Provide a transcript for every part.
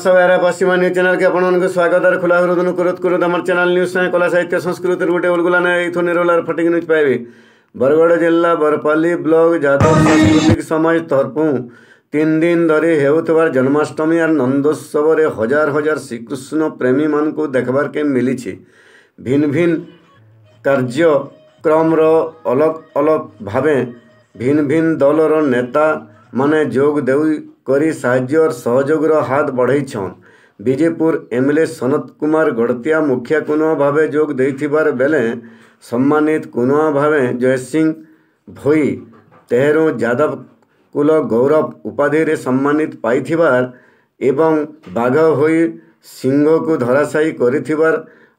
सबारा पश्चिमा news channel के अपन स्वागत और खुला हृदय कुरुत आम चैनल न्यूज कला साहित्य संस्कृति गोटे उलगुला इथु निरोलार फटिक न्यूज पाइबे। बरगढ़ जिला बरपाली ब्लॉक जादव सांस्कृतिक समाज तरफु 3 दिन धरी हेउथबार जन्माष्टमी और नंदोत्सव रे हजार हजार श्रीकृष्ण प्रेमी मान को देखबार के मिली। भिन्न भिन्न कार्यक्रम अलग अलग भावे भिन्न भिन्न दलर नेता माने जोग देउ करी साहाय्य और सहयोग हाथ बढ़ाई। विजयपुर एमएलए सनत कुमार गड़तिया मुखिया कुनुआ भावे जोग देथिबार बेले सम्मानित कुनुआ भावे जय सिंह भोई तेहरू यादव कुल गौरव उपाधि रे सम्मानित पाइथिबार एवं बाघ होई सिंह को धराशायी करिथिबार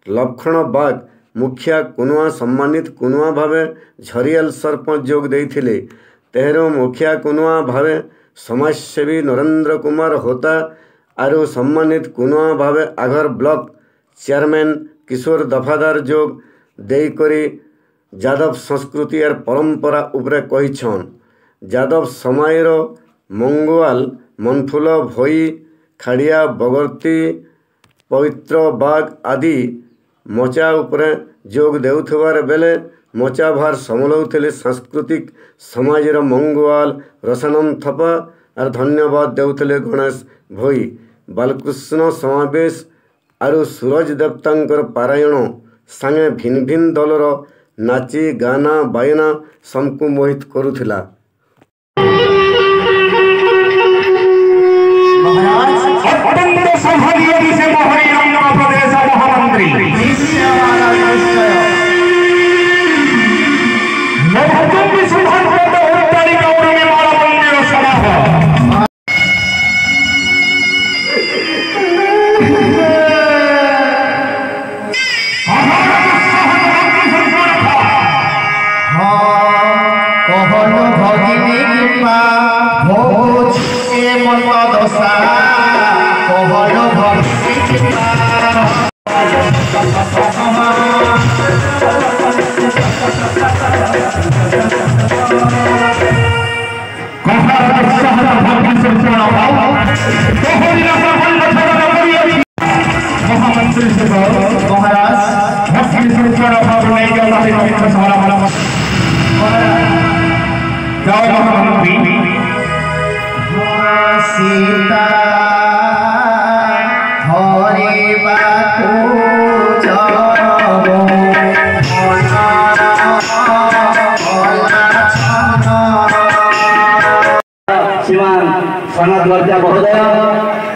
लक्षण बाघ मुखिया कुनुआ सम्मानित कुनुआ भावे झरियाल सरपंच जोग देथिले। तेहरू मुखिया कुनुआ भावे समाजसेवी नरेंद्र कुमार होता आरु सम्मानित कुनुआ भावे आघर ब्लॉक चेयरमैन किशोर दफादार जोग देकरी यादव संस्कृति और परंपरा उपरे कहिछन। यादव समायर मंगवाल मनफुल भोई खाड़िया बगर्ती पवित्र बाग आदि मचा उपरे जोग देउथबार बेले मचा भार समलौथिले सांस्कृतिक समाजर मंगवाल रसानंद थपा और धन्यवाद देउथिले गणेश भोई बालकृष्ण समावेश आरु सूरज देवतांकर पारायण सांगे भिन्न भिन्न दलर नाची गाना बायना सबको मोहित करुथिला।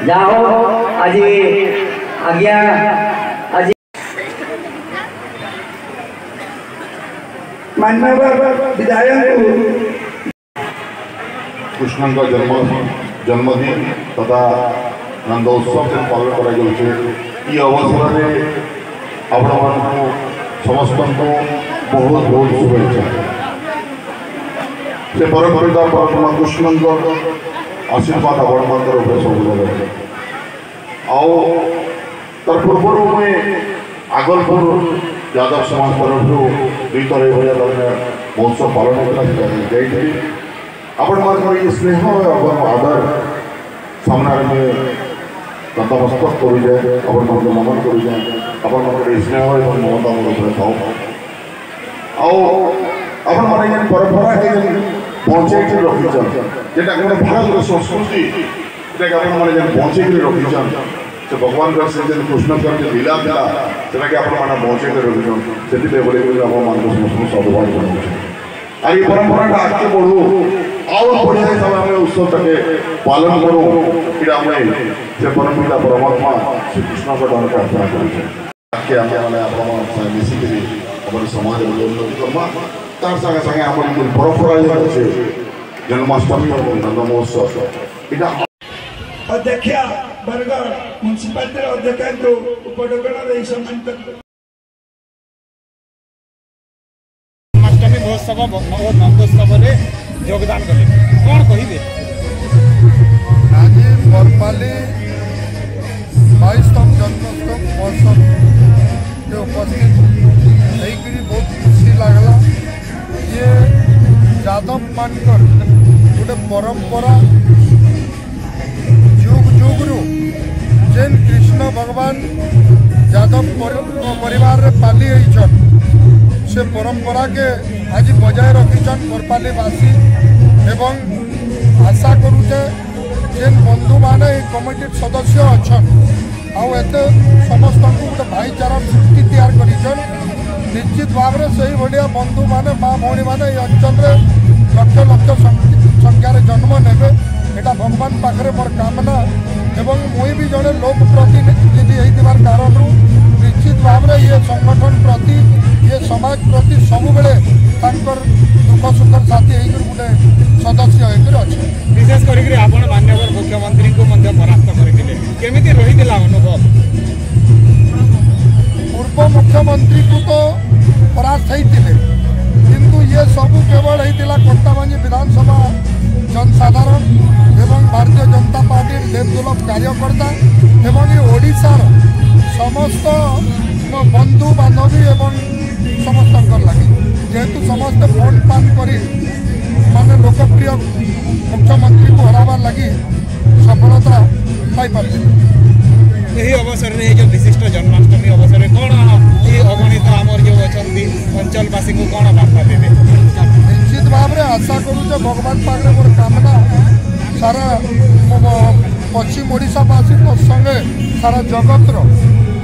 जाओ आज आज्ञा आज माननीय विधायक कृष्ण जन्मदिन तथा नंदोत्सव से पालन कर अवसर में आपण समस्त को बहुत बहुत शुभेच्छा। से परमपिता परमात्मा कृष्ण आशीर्वाद आपण उपरे सब तार पूर्व मुझे आगलपुर यादव समाज तरफ 2 थर महोत्सव पालन होती आपण ये स्नेह और आदर सामने नतमस्तक कर जाए आपण नमन कर जाए आपण स्नेह और ममता मोर था आपण परंपरा बचे रखीचन जेटा गोटे भारत संस्कृति बचे रखीचन से भगवान से कृष्ण जो लीला था से बचे रखीचन से समस्त सदभाव बनाऊँ और ये परंपरा आगे बढ़ू आउ बढ़िया हिसाब से उत्सव के पालन करूँ ये से परमपिता परमात्मा श्री कृष्ण को प्रार्थना कर मिसिक समाज उन्नति करवा तार संगे संगे आम परंपरा जन्माष्टमी और नंद महोत्सव अध्यक्ष बरगढ़ म्युनिसिपालिटी अध्यक्ष उपडगण सम्मानित जन्माष्टमी महोत्सव और नंदोत्सव योगदान कले कौन कहे आज बरपाली 22तम जन्मोत्सव महोत्सव के उपस्थित होकर बहुत खुशी लगला। ये यादव मानकर गोटे परंपरा जुग जुग जेन कृष्ण भगवान यादव परिवार रे पाली होइछन से परंपरा के आज बजाय रखिछन बरपालीवासी एवं आशा करूचे जेन बंधु माने कमिटी सदस्य अच्छन आउ एते समस्त गोटे भाईचारा सृष्टि तैयार करिछन। निश्चित भाव में सही भाया बंधु माने माँ भौणी माने अंचल लक्ष लक्ष संख्यार जन्म नेबे एटा भगवान पाखरे मोर कामना एवं मुई भी जड़े लोक प्रतिनिधि होइतिबार कारण निश्चित भाव में ये संगठन प्रति ये समाज प्रति सब बेले तांकर दुख सुखर साथी होकर गोटे सदस्य होकर अच्छे। विशेष करके आपण माननीय मुख्यमंत्री को परास्त करथिले केमिति रहितिला अनुभव? पूर्व मुख्यमंत्री को तो परास्त होइतिले किंतु ये सब केवल होइतिला कोट्टाबांजी विधानसभा जनसाधारण एवं भारतीय जनता पार्टी देवदुर्लभ कार्यकर्ता एवं ये ओडिशार समस्त बंधु बांधवी एवं समस्त लगे जेहेतु समस्त भोट पान करी माने लोकप्रिय मुख्यमंत्री को हराबार लगी सफलता पाई पारे। यही अवसर में जो विशिष्ट जन्माष्टमी अवसर में कौन ये अगणित आमर जो अच्छा अंचलवासी को कौन बार्ता देवे? निश्चित भाव में आशा करूँ भगवान पाखे मोर कामना सारा पश्चिम ओडिशावासी संगे सारा जगतर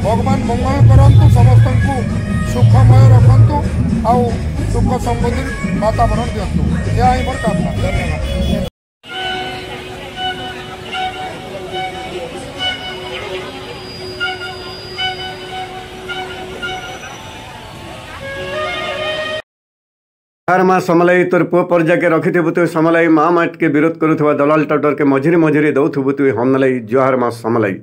भगवान मंगल करंतु समस्त को सुखमय रखंतु आउ सुख समृद्धि वातावरण दिंतु यह ही मोर कामना। धन्यवाद। हर माँ समलाई तोर पुओ पर जाके रखिथबु तु समलाई माँ माट के विरोध करुवा दलाल टटर के मझिरे मझिरे दौथबु तु हमलाई जुहार माँ समलाई।